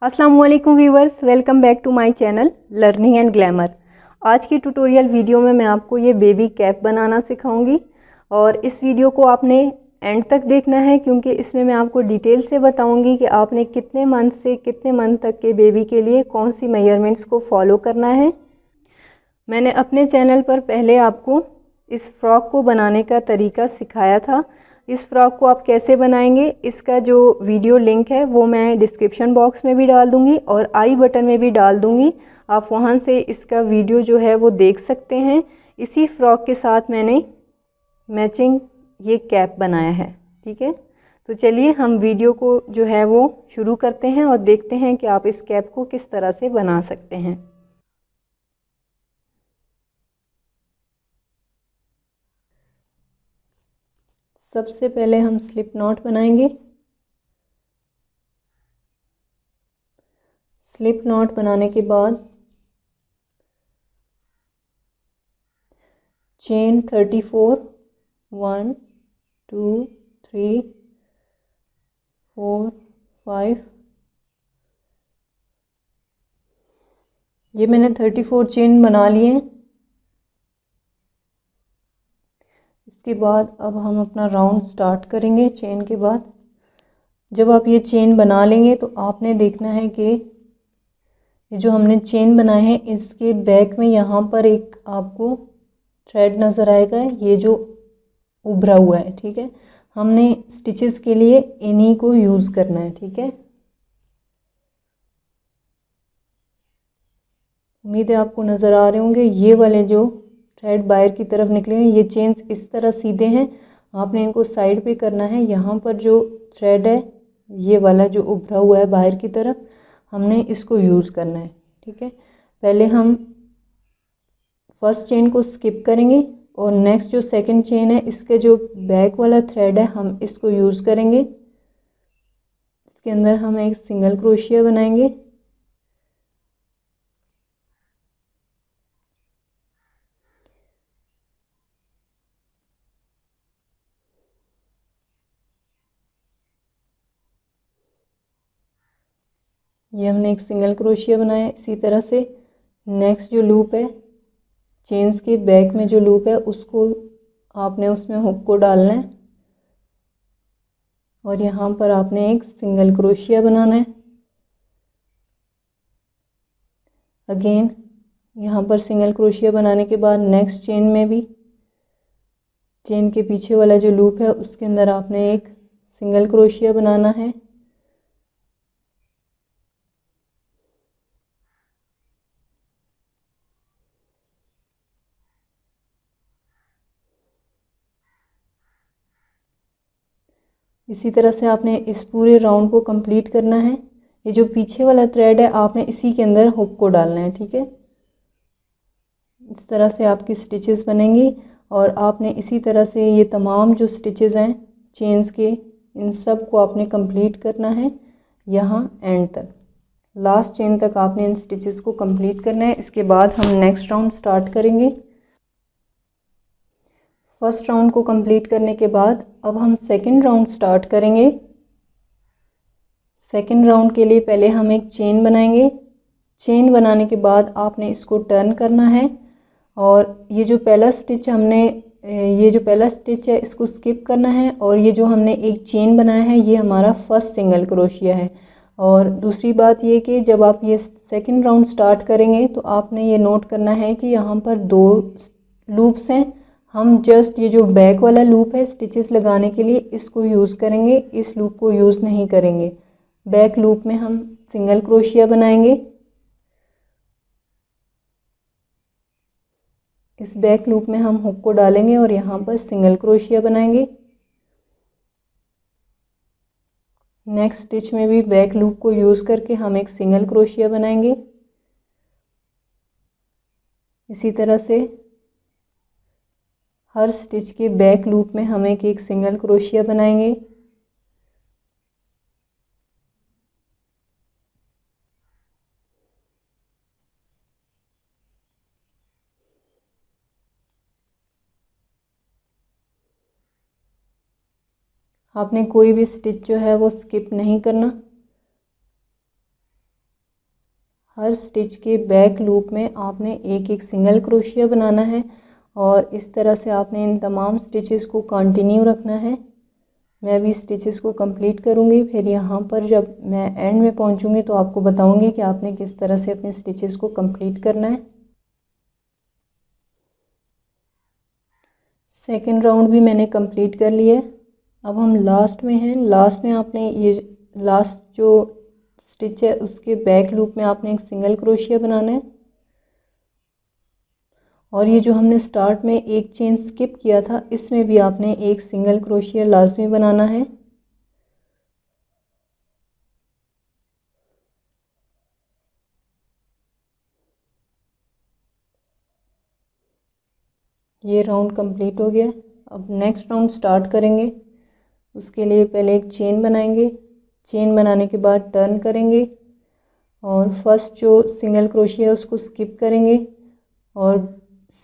अस्सलाम वालेकुम viewers, welcome back to my channel learning and glamour. आज की ट्यूटोरियल वीडियो में मैं आपको ये बेबी कैप बनाना सिखाऊंगी और इस वीडियो को आपने एंड तक देखना है क्योंकि इसमें मैं आपको डिटेल से बताऊंगी कि आपने कितने मंथ से कितने मंथ तक के बेबी के लिए कौन सी मेजरमेंट्स को फॉलो करना है। मैंने अपने चैनल पर पहले आपको इस फ्रॉक को बनाने का तरीका सिखाया था। इस फ्रॉक को आप कैसे बनाएंगे इसका जो वीडियो लिंक है वो मैं डिस्क्रिप्शन बॉक्स में भी डाल दूंगी और आई बटन में भी डाल दूंगी। आप वहां से इसका वीडियो जो है वो देख सकते हैं। इसी फ्रॉक के साथ मैंने मैचिंग ये कैप बनाया है। ठीक है, तो चलिए हम वीडियो को जो है वो शुरू करते हैं और देखते हैं कि आप इस कैप को किस तरह से बना सकते हैं। सबसे पहले हम स्लिप नॉट बनाएंगे। स्लिप नॉट बनाने के बाद चेन 34 1 2 3 4 5 ये मैंने 34 चेन बना लिए हैं। इसके बाद अब हम अपना राउंड स्टार्ट करेंगे। चेन के बाद जब आप ये चेन बना लेंगे तो आपने देखना है कि ये जो हमने चेन बनाए हैं इसके बैक में यहाँ पर एक आपको थ्रेड नज़र आएगा, ये जो उभरा हुआ है। ठीक है, हमने स्टिचेस के लिए इन्हीं को यूज़ करना है। ठीक है, उम्मीद है आपको नज़र आ रहे होंगे। ये वाले जो थ्रेड बाहर की तरफ निकले हैं ये चेन्स इस तरह सीधे हैं, आपने इनको साइड पे करना है। यहाँ पर जो थ्रेड है ये वाला जो उभरा हुआ है बाहर की तरफ, हमने इसको यूज़ करना है। ठीक है, पहले हम फर्स्ट चेन को स्किप करेंगे और नेक्स्ट जो सेकंड चेन है इसके जो बैक वाला थ्रेड है हम इसको यूज़ करेंगे। इसके अंदर हम एक सिंगल क्रोशिया बनाएंगे। ये हमने एक सिंगल क्रोशिया बनाया। इसी तरह से नेक्स्ट जो लूप है चेन्स के बैक में जो लूप है उसको आपने उसमें हुक को डालना है और यहाँ पर आपने एक सिंगल क्रोशिया बनाना है। अगेन यहाँ पर सिंगल क्रोशिया बनाने के बाद नेक्स्ट चेन में भी चेन के पीछे वाला जो लूप है उसके अंदर आपने एक सिंगल क्रोशिया बनाना है। इसी तरह से आपने इस पूरे राउंड को कंप्लीट करना है। ये जो पीछे वाला थ्रेड है आपने इसी के अंदर हुक को डालना है। ठीक है, इस तरह से आपकी स्टिचेस बनेंगी और आपने इसी तरह से ये तमाम जो स्टिचेस हैं चेन्स के इन सब को आपने कंप्लीट करना है यहाँ एंड तक, लास्ट चेन तक आपने इन स्टिचेस को कंप्लीट करना है। इसके बाद हम नेक्स्ट राउंड स्टार्ट करेंगे। फर्स्ट राउंड को कंप्लीट करने के बाद अब हम सेकंड राउंड स्टार्ट करेंगे। सेकंड राउंड के लिए पहले हम एक चेन बनाएंगे। चेन बनाने के बाद आपने इसको टर्न करना है और ये जो पहला स्टिच है इसको स्किप करना है और ये जो हमने एक चेन बनाया है ये हमारा फर्स्ट सिंगल क्रोशिया है। और दूसरी बात ये कि जब आप ये सेकंड राउंड स्टार्ट करेंगे तो आपने ये नोट करना है कि यहाँ पर दो लूप्स हैं। हम जस्ट ये जो बैक वाला लूप है स्टिचेस लगाने के लिए इसको यूज़ करेंगे, इस लूप को यूज़ नहीं करेंगे। बैक लूप में हम सिंगल क्रोशिया बनाएंगे। इस बैक लूप में हम हुक को डालेंगे और यहाँ पर सिंगल क्रोशिया बनाएंगे। नेक्स्ट स्टिच में भी बैक लूप को यूज़ करके हम एक सिंगल क्रोशिया बनाएंगे। इसी तरह से हर स्टिच के बैक लूप में हम एक सिंगल क्रोशिया बनाएंगे। आपने कोई भी स्टिच जो है वो स्किप नहीं करना। हर स्टिच के बैक लूप में आपने एक एक सिंगल क्रोशिया बनाना है और इस तरह से आपने इन तमाम स्टिचेस को कंटिन्यू रखना है। मैं अभी स्टिचेस को कंप्लीट करूँगी, फिर यहाँ पर जब मैं एंड में पहुँचूँगी तो आपको बताऊँगी कि आपने किस तरह से अपने स्टिचेस को कंप्लीट करना है। सेकेंड राउंड भी मैंने कंप्लीट कर लिया है। अब हम लास्ट में हैं। लास्ट में आपने ये लास्ट जो स्टिच है उसके बैक लूप में आपने एक सिंगल क्रोशिया बनाना है और ये जो हमने स्टार्ट में एक चेन स्किप किया था इसमें भी आपने एक सिंगल क्रोशिया लाजमी बनाना है। ये राउंड कंप्लीट हो गया। अब नेक्स्ट राउंड स्टार्ट करेंगे। उसके लिए पहले एक चेन बनाएंगे, चेन बनाने के बाद टर्न करेंगे और फर्स्ट जो सिंगल क्रोशिया है उसको स्किप करेंगे और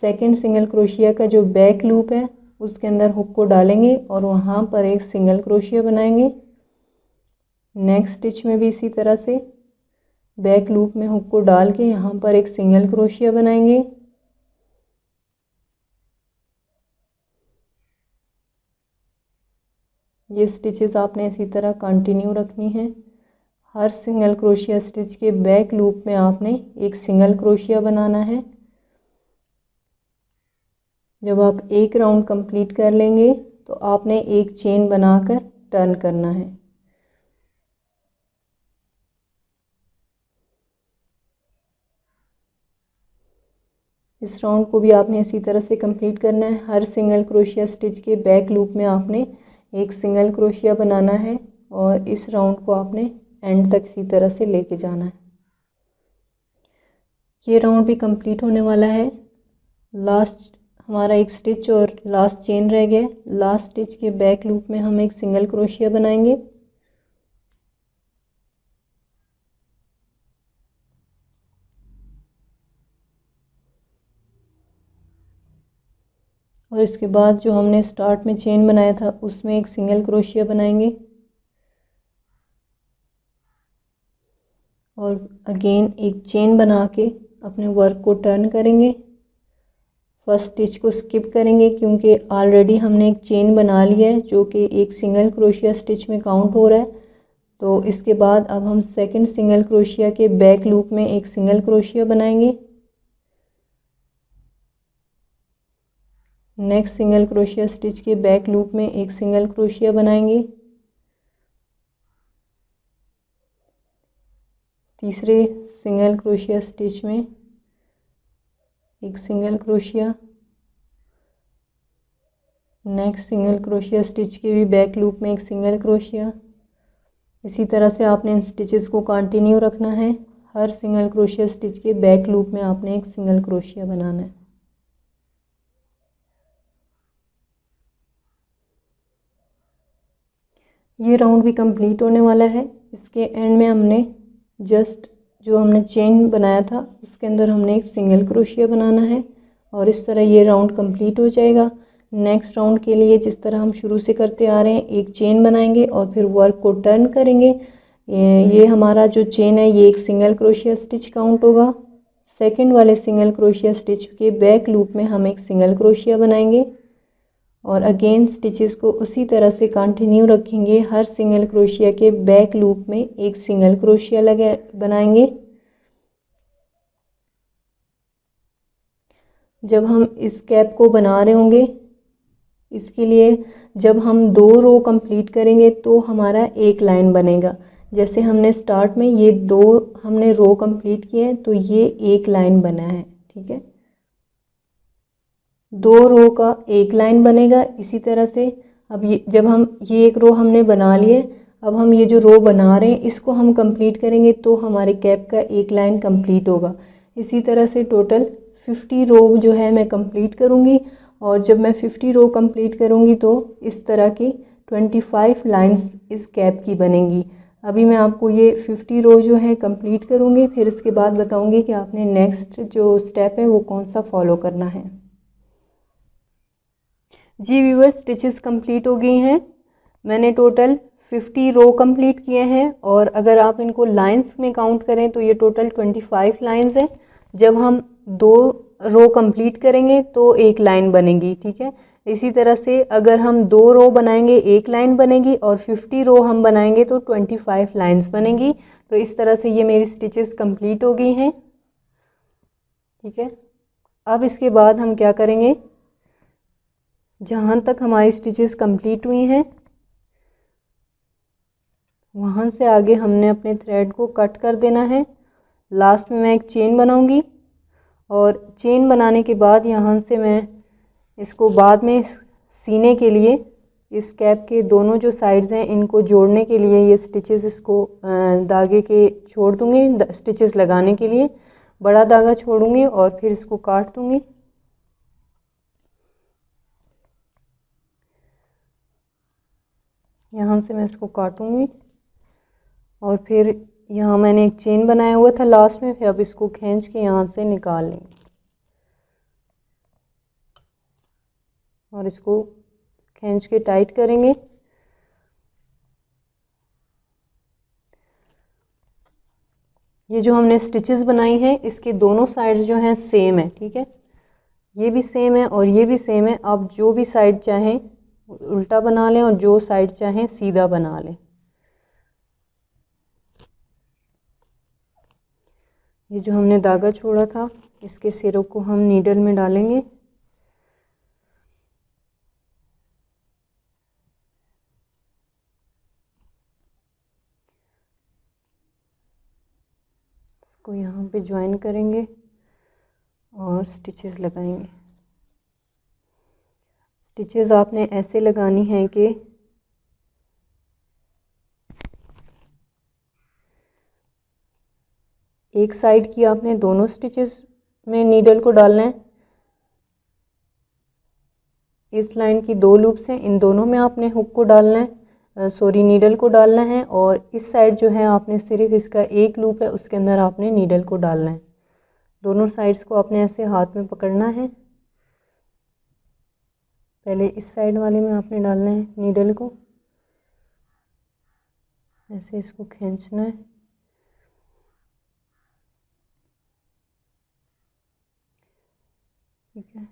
सेकंड सिंगल क्रोशिया का जो बैक लूप है उसके अंदर हुक को डालेंगे और वहाँ पर एक सिंगल क्रोशिया बनाएंगे। नेक्स्ट स्टिच में भी इसी तरह से बैक लूप में हुक को डाल के यहाँ पर एक सिंगल क्रोशिया बनाएंगे। ये स्टिचेस आपने इसी तरह कंटिन्यू रखनी है। हर सिंगल क्रोशिया स्टिच के बैक लूप में आपने एक सिंगल क्रोशिया बनाना है। जब आप एक राउंड कंप्लीट कर लेंगे तो आपने एक चेन बनाकर टर्न करना है। इस राउंड को भी आपने इसी तरह से कंप्लीट करना है। हर सिंगल क्रोशिया स्टिच के बैक लूप में आपने एक सिंगल क्रोशिया बनाना है और इस राउंड को आपने एंड तक इसी तरह से लेके जाना है। ये राउंड भी कंप्लीट होने वाला है। लास्ट हमारा एक स्टिच और लास्ट चेन रह गया। लास्ट स्टिच के बैक लूप में हम एक सिंगल क्रोशिया बनाएंगे और इसके बाद जो हमने स्टार्ट में चेन बनाया था उसमें एक सिंगल क्रोशिया बनाएंगे और अगेन एक चेन बना के अपने वर्क को टर्न करेंगे। फर्स्ट स्टिच को स्किप करेंगे क्योंकि ऑलरेडी हमने एक चेन बना लिया है जो कि एक सिंगल क्रोशिया स्टिच में काउंट हो रहा है। तो इसके बाद अब हम सेकंड सिंगल क्रोशिया के बैक लूप में एक सिंगल क्रोशिया बनाएंगे। नेक्स्ट सिंगल क्रोशिया स्टिच के बैक लूप में एक सिंगल क्रोशिया बनाएंगे। तीसरे सिंगल क्रोशिया स्टिच में एक single crochet. Next single crochet stitch के भी बैक लूप में एक सिंगल क्रोशिया। इसी तरह से आपने इन स्टिचेस को कंटिन्यू रखना है। हर सिंगल क्रोशिया स्टिच के बैक लूप में आपने एक सिंगल क्रोशिया बनाना है। ये राउंड भी कंप्लीट होने वाला है। इसके एंड में हमने जस्ट जो हमने चेन बनाया था उसके अंदर हमने एक सिंगल क्रोशिया बनाना है और इस तरह ये राउंड कंप्लीट हो जाएगा। नेक्स्ट राउंड के लिए जिस तरह हम शुरू से करते आ रहे हैं, एक चेन बनाएंगे और फिर वर्क को टर्न करेंगे। ये हमारा जो चेन है ये एक सिंगल क्रोशिया स्टिच काउंट होगा। सेकंड वाले सिंगल क्रोशिया स्टिच के बैक लूप में हम एक सिंगल क्रोशिया बनाएंगे और अगेन स्टिचेस को उसी तरह से कंटिन्यू रखेंगे। हर सिंगल क्रोशिया के बैक लूप में एक सिंगल क्रोशिया बनाएंगे। जब हम इस कैप को बना रहे होंगे, इसके लिए जब हम 2 रो कंप्लीट करेंगे तो हमारा एक लाइन बनेगा। जैसे हमने स्टार्ट में ये 2 हमने रो कंप्लीट किए हैं तो ये एक लाइन बना है, ठीक है। 2 रो का एक लाइन बनेगा। इसी तरह से अब ये जब हम ये एक रो हमने बना लिए, अब हम ये जो रो बना रहे हैं इसको हम कंप्लीट करेंगे तो हमारे कैप का एक लाइन कंप्लीट होगा। इसी तरह से टोटल 50 रो जो है मैं कंप्लीट करूँगी और जब मैं 50 रो कंप्लीट करूँगी तो इस तरह की 25 लाइंस इस कैप की बनेंगी। अभी मैं आपको ये 50 रो जो है कंप्लीट करूँगी, फिर इसके बाद बताऊँगी कि आपने नेक्स्ट जो स्टेप है वो कौन सा फॉलो करना है। जी व्यूअर्स, स्टिचेस कंप्लीट हो गई हैं। मैंने टोटल 50 रो कंप्लीट किए हैं और अगर आप इनको लाइंस में काउंट करें तो ये टोटल 25 लाइंस हैं। जब हम 2 रो कंप्लीट करेंगे तो एक लाइन बनेगी, ठीक है। इसी तरह से अगर हम 2 रो बनाएंगे एक लाइन बनेगी और 50 रो हम बनाएंगे तो 25 लाइंस बनेगी। तो इस तरह से ये मेरी स्टिचेस कंप्लीट हो गई हैं, ठीक है। अब इसके बाद हम क्या करेंगे, जहाँ तक हमारी स्टिचेस कंप्लीट हुई हैं वहाँ से आगे हमने अपने थ्रेड को कट कर देना है। लास्ट में मैं एक चेन बनाऊंगी और चेन बनाने के बाद यहाँ से मैं इसको बाद में सीने के लिए इस कैप के दोनों जो साइड्स हैं इनको जोड़ने के लिए ये स्टिचेस इसको धागे के छोड़ दूँगी, स्टिचेस लगाने के लिए बड़ा धागा छोड़ूंगी और फिर इसको काट दूँगी। यहाँ से मैं इसको काटूँगी और फिर यहाँ मैंने एक चेन बनाया हुआ था लास्ट में, फिर अब इसको खींच के यहाँ से निकाल लेंगे और इसको खींच के टाइट करेंगे। ये जो हमने स्टिचेस बनाई हैं इसके दोनों साइड्स जो हैं सेम है, ठीक है। ये भी सेम है और ये भी सेम है। आप जो भी साइड चाहें उल्टा बना लें और जो साइड चाहें सीधा बना लें। ये जो हमने धागा छोड़ा था इसके सिरों को हम नीडल में डालेंगे। इसको यहाँ पे ज्वाइन करेंगे और स्टिचेस लगाएंगे। स्टिचेस आपने ऐसे लगानी है कि एक साइड की आपने दोनों स्टिचेस में नीडल को डालना है। इस लाइन की 2 लूप्स हैं, इन दोनों में आपने हुक को डालना है, नीडल को डालना है। और इस साइड जो है आपने सिर्फ इसका एक लूप है उसके अंदर आपने नीडल को डालना है। दोनों साइड्स को आपने ऐसे हाथ में पकड़ना है। पहले इस साइड वाले में आपने डालना है नीडल को, ऐसे इसको खींचना है। ठीक है,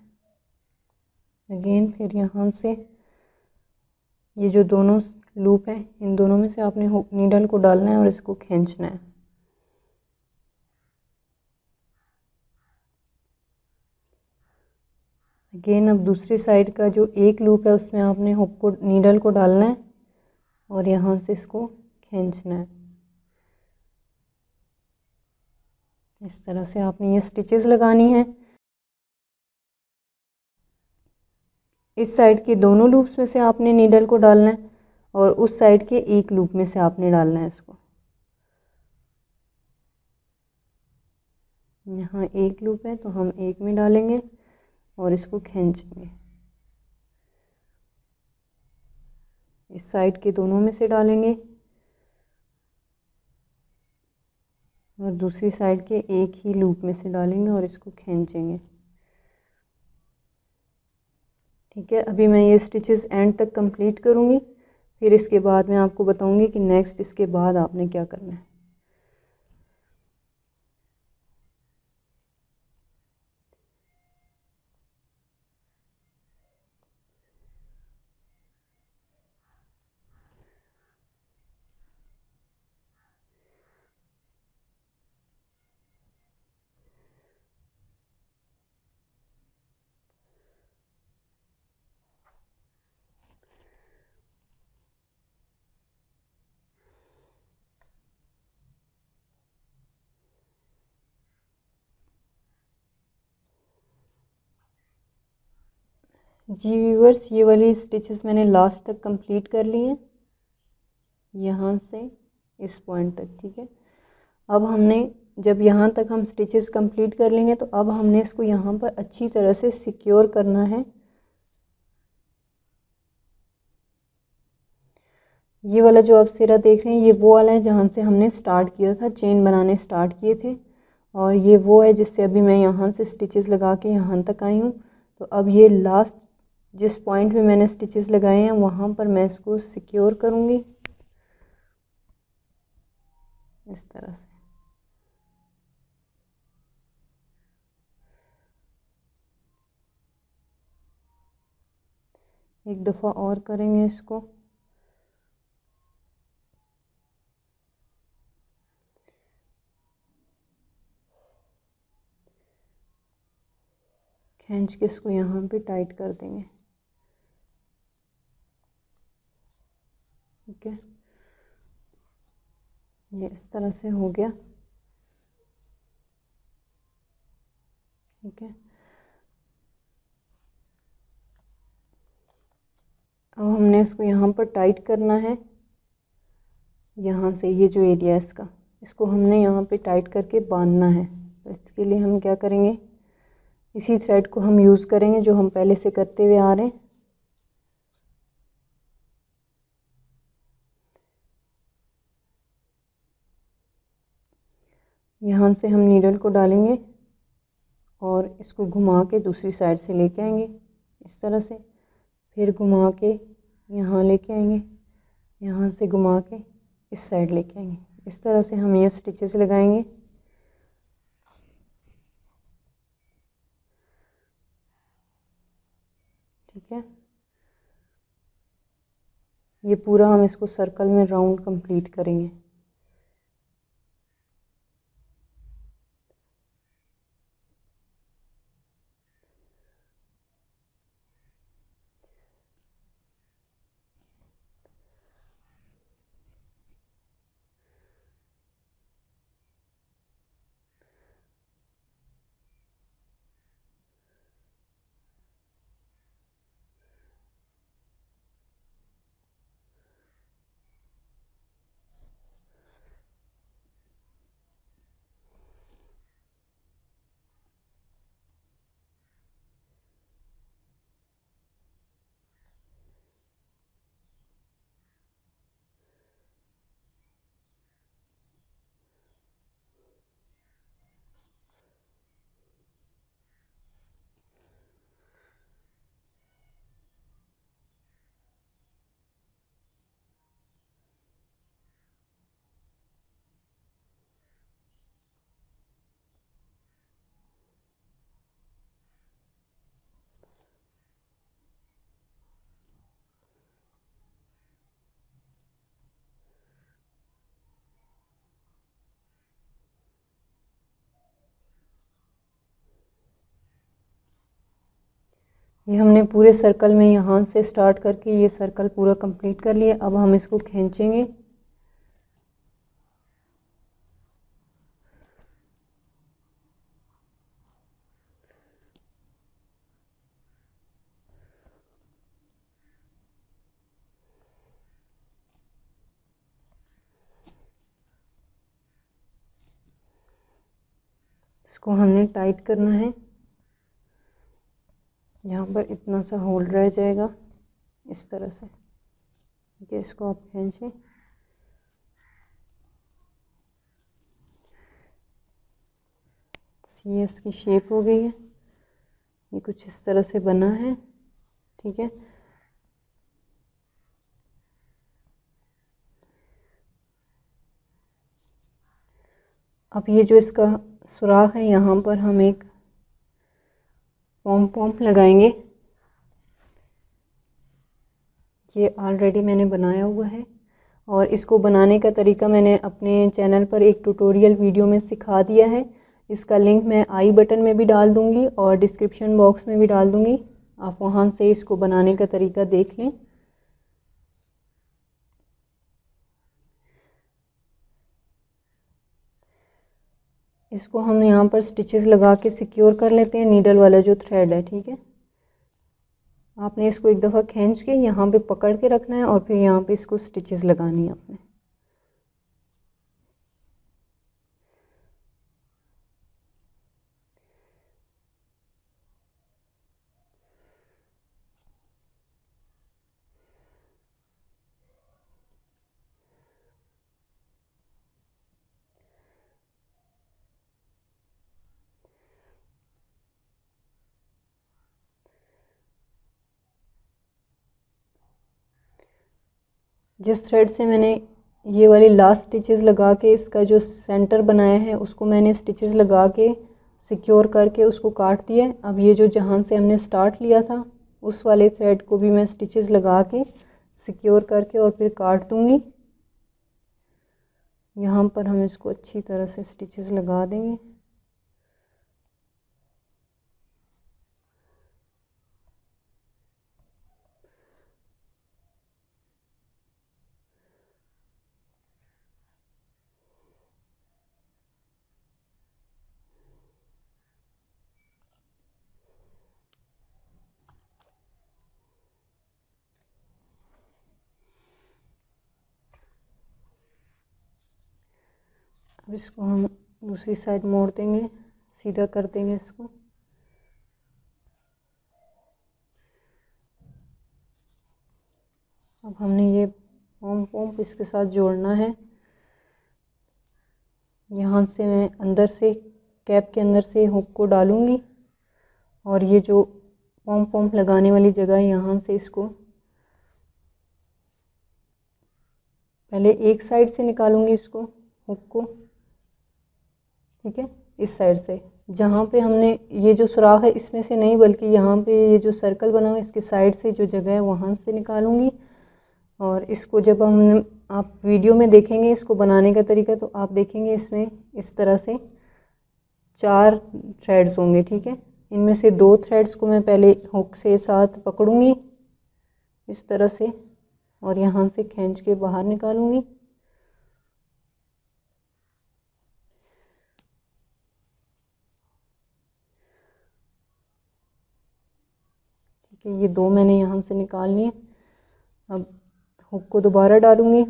अगेन फिर यहाँ से ये जो दोनों लूप हैं इन दोनों में से आपने नीडल को डालना है और इसको खींचना है। अगेन अब दूसरी साइड का जो एक लूप है उसमें आपने हुक को नीडल को डालना है और यहाँ से इसको खींचना है। इस तरह से आपने ये स्टिचेस लगानी है। इस साइड के दोनों लूप्स में से आपने नीडल को डालना है और उस साइड के एक लूप में से आपने डालना है इसको। यहाँ एक लूप है तो हम एक में डालेंगे और इसको खींचेंगे। इस साइड के दोनों में से डालेंगे और दूसरी साइड के एक ही लूप में से डालेंगे और इसको खींचेंगे। ठीक है, अभी मैं ये स्टिचेस एंड तक कंप्लीट करूँगी, फिर इसके बाद मैं आपको बताऊँगी कि नेक्स्ट इसके बाद आपने क्या करना है। जी व्यूअर्स, ये वाली स्टिचेस मैंने लास्ट तक कंप्लीट कर ली हैं, यहाँ से इस पॉइंट तक। ठीक है, अब हमने जब यहाँ तक हम स्टिचेस कंप्लीट कर लेंगे तो अब हमने इसको यहाँ पर अच्छी तरह से सिक्योर करना है। ये वाला जो आप सिरा देख रहे हैं ये वो वाला है जहाँ से हमने स्टार्ट किया था, चेन बनाने स्टार्ट किए थे, और ये वो है जिससे अभी मैं यहाँ से स्टिचेस लगा के यहाँ तक आई हूँ। तो अब ये लास्ट जिस पॉइंट पे मैंने स्टिचेस लगाए हैं वहाँ पर मैं इसको सिक्योर करूँगी। इस तरह से। एक दफ़ा और करेंगे इसको। खींच के इसको यहाँ पे टाइट कर देंगे। ठीक है, ये इस तरह से हो गया। ठीक है, अब हमने इसको यहाँ पर टाइट करना है। यहाँ से ये जो एरिया है इसको हमने यहाँ पे टाइट करके बांधना है। तो इसके लिए हम क्या करेंगे, इसी थ्रेड को हम यूज़ करेंगे जो हम पहले से करते हुए आ रहे हैं। यहाँ से हम नीडल को डालेंगे और इसको घुमा के दूसरी साइड से लेके आएंगे इस तरह से, फिर घुमा के यहाँ लेके आएंगे, यहाँ से घुमा के इस साइड लेके आएंगे। इस तरह से हम ये स्टिचेस लगाएंगे। ठीक है, ये पूरा हम इसको सर्कल में राउंड कंप्लीट करेंगे। ये हमने पूरे सर्कल में यहाँ से स्टार्ट करके ये सर्कल पूरा कंप्लीट कर लिया। अब हम इसको खींचेंगे। इसको हमने टाइट करना है। यहाँ पर इतना सा होल रह जाएगा इस तरह से। ठीक है, इसको आप खींचें। ये इसकी शेप हो गई है, ये कुछ इस तरह से बना है। ठीक है, अब ये जो इसका सुराख है यहाँ पर हम एक पॉम पॉम लगाएंगे। ये ऑलरेडी मैंने बनाया हुआ है और इसको बनाने का तरीका मैंने अपने चैनल पर एक ट्यूटोरियल वीडियो में सिखा दिया है। इसका लिंक मैं आई बटन में भी डाल दूँगी और डिस्क्रिप्शन बॉक्स में भी डाल दूँगी। आप वहाँ से इसको बनाने का तरीका देख लें। इसको हम यहाँ पर स्टिचेस लगा के सिक्योर कर लेते हैं, नीडल वाला जो थ्रेड है। ठीक है, आपने इसको एक दफ़ा खींच के यहाँ पे पकड़ के रखना है और फिर यहाँ पे इसको स्टिचेस लगानी है आपने। जिस थ्रेड से मैंने ये वाली लास्ट स्टिचेस लगा के इसका जो सेंटर बनाया है उसको मैंने स्टिचेस लगा के सिक्योर करके उसको काट दिया है। अब ये जो जहाँ से हमने स्टार्ट लिया था उस वाले थ्रेड को भी मैं स्टिचेस लगा के सिक्योर करके और फिर काट दूँगी। यहाँ पर हम इसको अच्छी तरह से स्टिचेस लगा देंगे। अब इसको हम दूसरी साइड मोड़ देंगे, सीधा कर देंगे इसको। अब हमने ये पॉम पॉम इसके साथ जोड़ना है। यहाँ से मैं अंदर से कैप के अंदर से हुक को डालूँगी और ये जो पॉम पॉम लगाने वाली जगह है यहाँ से इसको पहले एक साइड से निकालूँगी इसको हुक को, ठीक है। इस साइड से जहाँ पे हमने ये जो सुराख है इसमें से नहीं बल्कि यहाँ पे ये जो सर्कल बना हुआ है इसके साइड से जो जगह है वहाँ से निकालूँगी। और इसको जब हम आप वीडियो में देखेंगे इसको बनाने का तरीका तो आप देखेंगे इसमें इस तरह से 4 थ्रेड्स होंगे, ठीक है। इनमें से 2 थ्रेड्स को मैं पहले हुक से साथ पकड़ूँगी इस तरह से और यहाँ से खींच के बाहर निकालूँगी। ठीक है, ये 2 मैंने यहाँ से निकाल लिए। अब हुक को दोबारा डालूँगी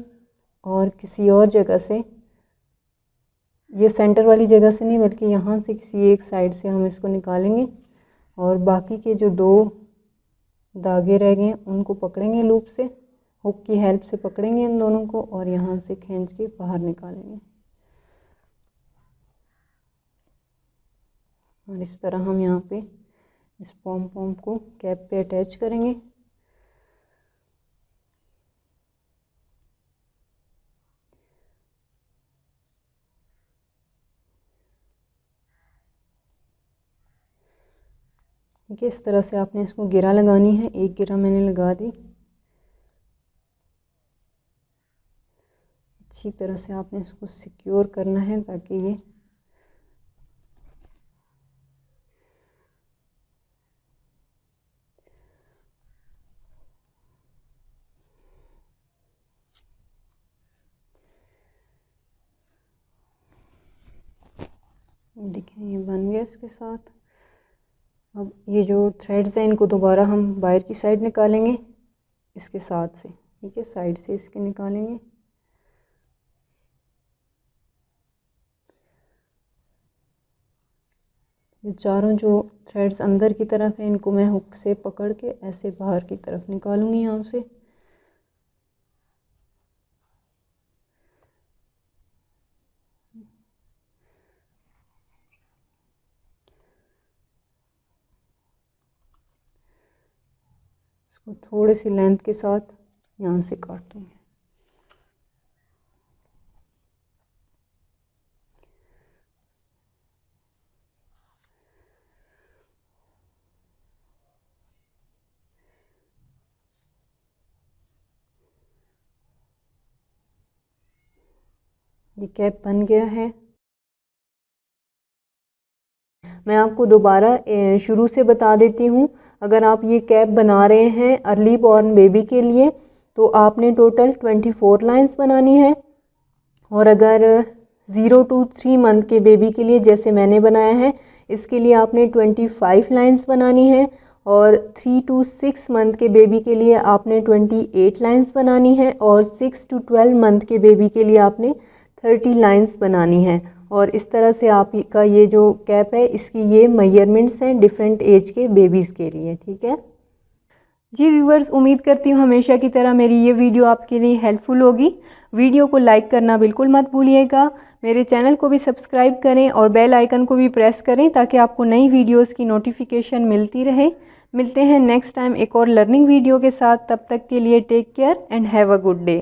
और किसी और जगह से, ये सेंटर वाली जगह से नहीं बल्कि यहाँ से किसी एक साइड से हम इसको निकालेंगे और बाकी के जो 2 धागे रह गए हैं उनको पकड़ेंगे लूप से, हुक की हेल्प से पकड़ेंगे इन दोनों को और यहाँ से खींच के बाहर निकालेंगे। और इस तरह हम यहाँ पे इस पॉम पॉम को कैप पे अटैच करेंगे। ठीक है, इस तरह से आपने इसको गिरा लगानी है। एक गिरा मैंने लगा दी। अच्छी तरह से आपने इसको सिक्योर करना है ताकि ये देखें ये बन गया इसके साथ। अब ये जो थ्रेड्स हैं इनको दोबारा हम बाहर की साइड निकालेंगे इसके साथ से, ठीक है, साइड से इसके निकालेंगे। ये चारों जो थ्रेड्स अंदर की तरफ है इनको मैं हुक से पकड़ के ऐसे बाहर की तरफ निकालूंगी यहाँ से। इसको थोड़ी सी लेंथ के साथ यहाँ से काट दूँगी। ये कैप बन गया है। मैं आपको दोबारा शुरू से बता देती हूँ। अगर आप ये कैप बना रहे हैं अर्ली बॉर्न बेबी के लिए तो आपने टोटल 24 लाइंस बनानी है और अगर 0 to 3 मंथ के बेबी के लिए जैसे मैंने बनाया है इसके लिए आपने 25 लाइंस बनानी है और 3 to 6 मंथ के बेबी के लिए आपने 28 लाइंस बनानी है और 6 to 12 मंथ के बेबी के लिए आपने 30 लाइंस बनानी है। और इस तरह से आपका ये जो कैप है इसकी ये मेजरमेंट्स हैं डिफरेंट एज के बेबीज़ के लिए, ठीक है जी। व्यूवर्स, उम्मीद करती हूँ हमेशा की तरह मेरी ये वीडियो आपके लिए हेल्पफुल होगी। वीडियो को लाइक करना बिल्कुल मत भूलिएगा। मेरे चैनल को भी सब्सक्राइब करें और बेल आइकन को भी प्रेस करें ताकि आपको नई वीडियोस की नोटिफिकेशन मिलती रहे। मिलते हैं नेक्स्ट टाइम एक और लर्निंग वीडियो के साथ। तब तक के लिए take care and have a good day.